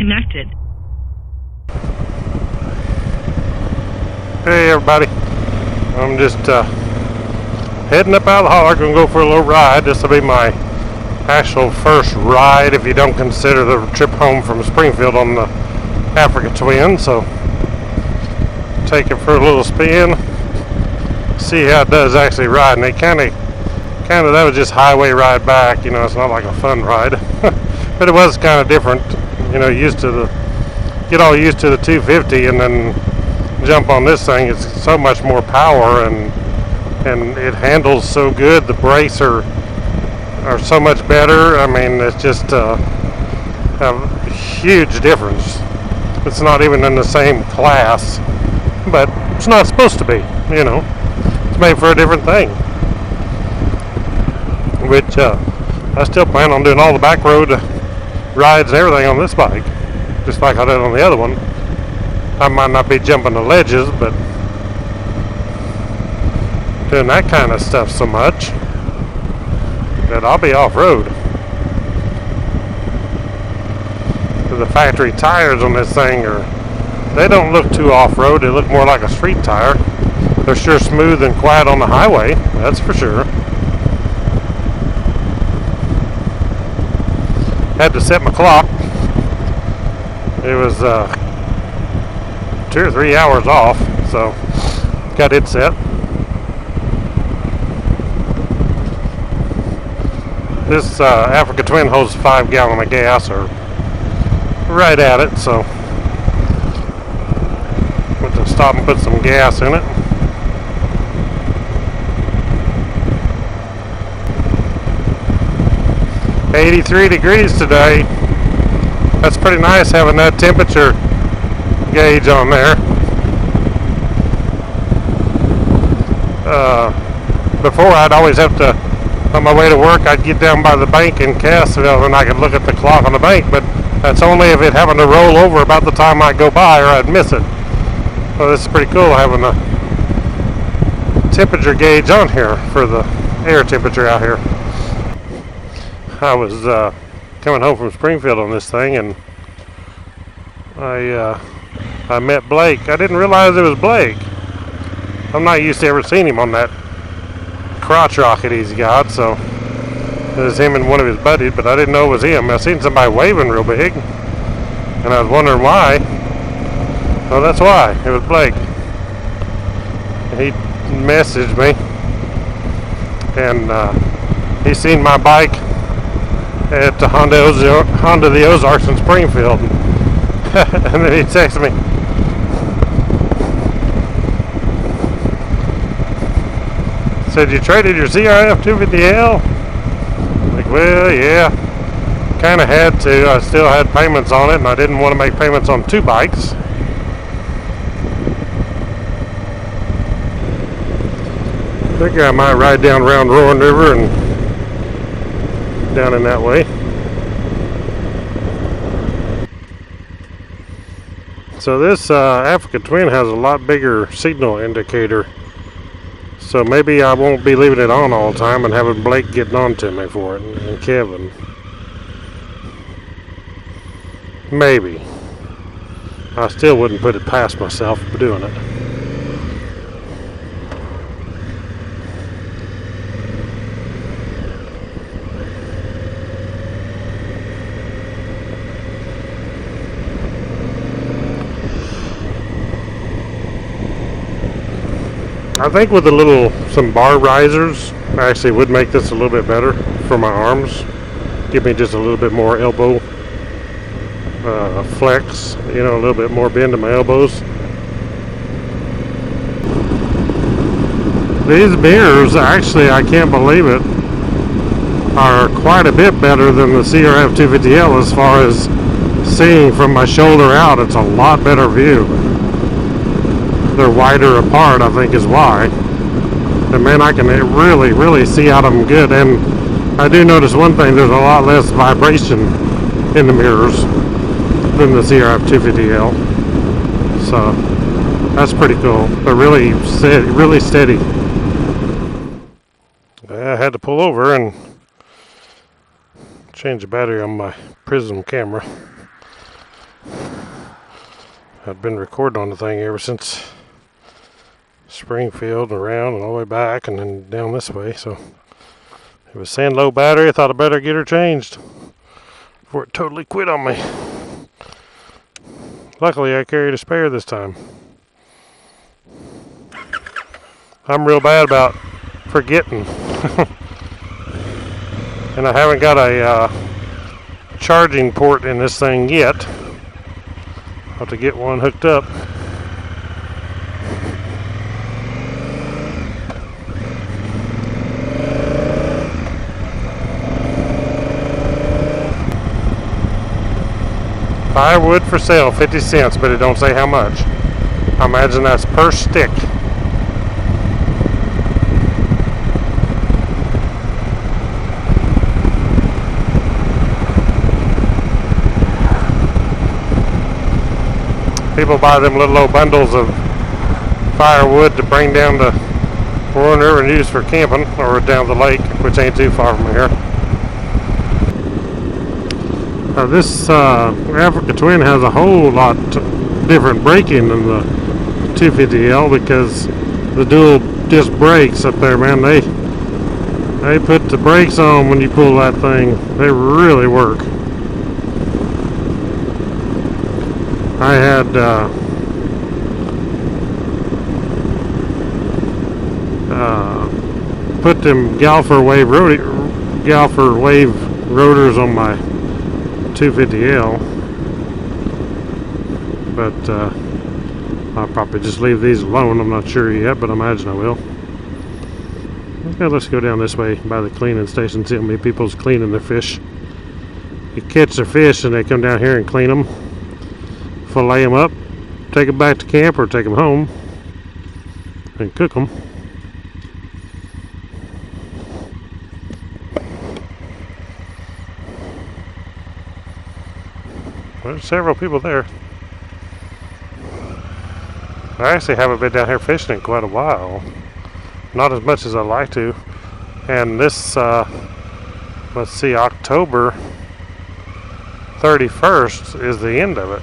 disconnected. Hey everybody, I'm just heading up out of the Holler. Gonna go for a little ride. This will be my actual first ride if you don't consider the trip home from Springfield on the Africa Twin. So take it for a little spin, see how it does actually ride. And they kind of that was just highway ride back, you know. It's not like a fun ride but it was kind of different, you know. Get all used to the 250 and then jump on this thing. It's so much more power and it handles so good. The brakes are so much better. I mean, it's just a huge difference. It's not even in the same class, but it's not supposed to be, you know. It's made for a different thing, which I still plan on doing all the back road rides and everything on this bike, just like I did on the other one. I might not be jumping the ledges, but doing that kind of stuff so much that I'll be off-road. The factory tires on this thing they don't look too off-road. They look more like a street tire. They're sure smooth and quiet on the highway, that's for sure. Had to set my clock. It was 2 or 3 hours off, so got it set. This Africa Twin holds 5 gallon of gas, or right at it, so went to stop and put some gas in it. $83 degrees today. That's pretty nice having that temperature gauge on there. Before I'd always have to, on my way to work, I'd get down by the bank in Cassville and I could look at the clock on the bank, but that's only if it happened to roll over about the time I'd go by or I'd miss it. So this is pretty cool having a temperature gauge on here for the air temperature out here. I was coming home from Springfield on this thing, and I met Blake. I didn't realize it was Blake. I'm not used to ever seeing him on that crotch rocket he's got, so it was him and one of his buddies, but I didn't know it was him. I seen somebody waving real big, and I was wondering why. Well, that's why. It was Blake. He messaged me, and he seen my bike at the Honda the Ozarks in Springfield. And then he texted me, said, "You traded your CRF1000L?" Like, well, yeah, kind of had to. I still had payments on it, and I didn't want to make payments on 2 bikes. I think I might ride down around Roaring River and down in that way. So this Africa Twin has a lot bigger signal indicator, so maybe I won't be leaving it on all the time and having Blake getting on to me for it, and Kevin. Maybe. I still wouldn't put it past myself for doing it. I think with some bar risers, actually would make this a little bit better for my arms. Give me just a little bit more elbow flex, you know, a little bit more bend to my elbows. These mirrors, actually, I can't believe it, are quite a bit better than the CRF1000L as far as seeing from my shoulder out. It's a lot better view. They're wider apart, I think is why. And man, I can really, really see out of them good. And I do notice one thing, there's a lot less vibration in the mirrors than the CRF1000L. So that's pretty cool. They're really steady. I had to pull over and change the battery on my Prism camera. I'd been recording on the thing ever since Springfield and around and all the way back and then down this way. So it was saying low battery. I thought I better get her changed before it totally quit on me. Luckily, I carried a spare this time. I'm real bad about forgetting. And I haven't got a charging port in this thing yet. I'll have to get one hooked up. Firewood for sale, 50 cents, but it don't say how much. I imagine that's per stick. People buy them little old bundles of firewood to bring down to Warren River and use for camping or down the lake, which ain't too far from here. This Africa Twin has a whole lot different braking than the 250L because the dual disc brakes up there, man, they put the brakes on when you pull that thing. They really work. I had put them Galfer wave rotors on my 250L, but I'll probably just leave these alone. I'm not sure yet, but I imagine I will. Okay, let's go down this way by the cleaning station, see how many people's cleaning their fish. You catch their fish and they come down here and clean them, fillet them up, take them back to camp or take them home and cook them. There's several people there. I actually haven't been down here fishing in quite a while. Not as much as I'd like to. And this, let's see, October 31st is the end of it.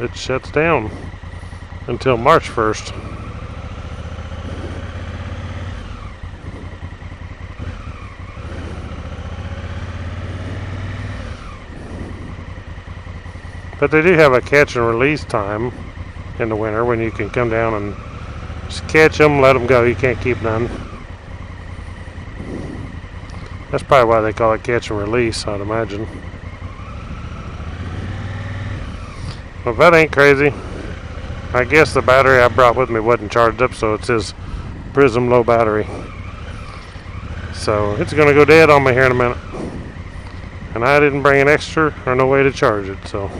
It shuts down until March 1st. But they do have a catch and release time in the winter when you can come down and just catch them, let them go. You can't keep none. That's probably why they call it catch and release, I'd imagine. Well, that ain't crazy. I guess the battery I brought with me wasn't charged up, so it says Prism low battery. So it's going to go dead on me here in a minute. And I didn't bring an extra or no way to charge it, so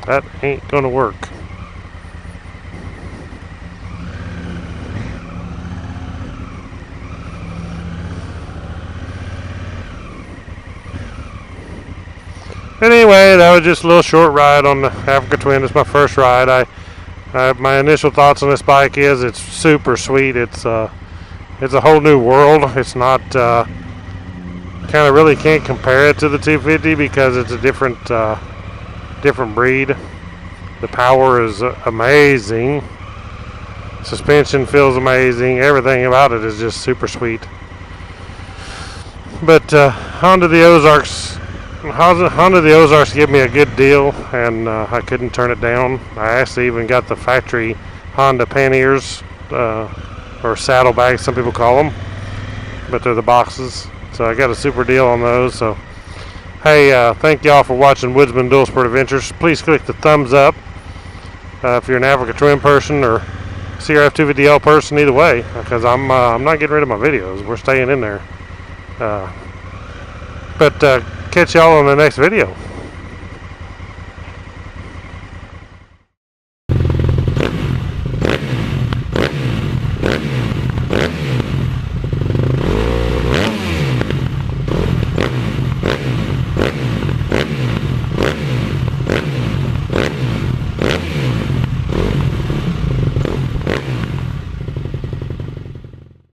that ain't gonna work. Anyway, that was just a little short ride on the Africa Twin. It's my first ride. My initial thoughts on this bike is it's super sweet. It's a whole new world. It's not kind of really can't compare it to the 250 because it's a different breed. The power is amazing. Suspension feels amazing. Everything about it is just super sweet. But Honda the Ozarks gave me a good deal, and I couldn't turn it down. I actually even got the factory Honda panniers or saddlebags, some people call them, but they're the boxes. So I got a super deal on those. So hey, thank y'all for watching Woodzman Dual Sport Adventures. Please click the thumbs up if you're an Africa Twin person or CRF1000L person, either way, because I'm not getting rid of my videos. We're staying in there. But catch y'all on the next video.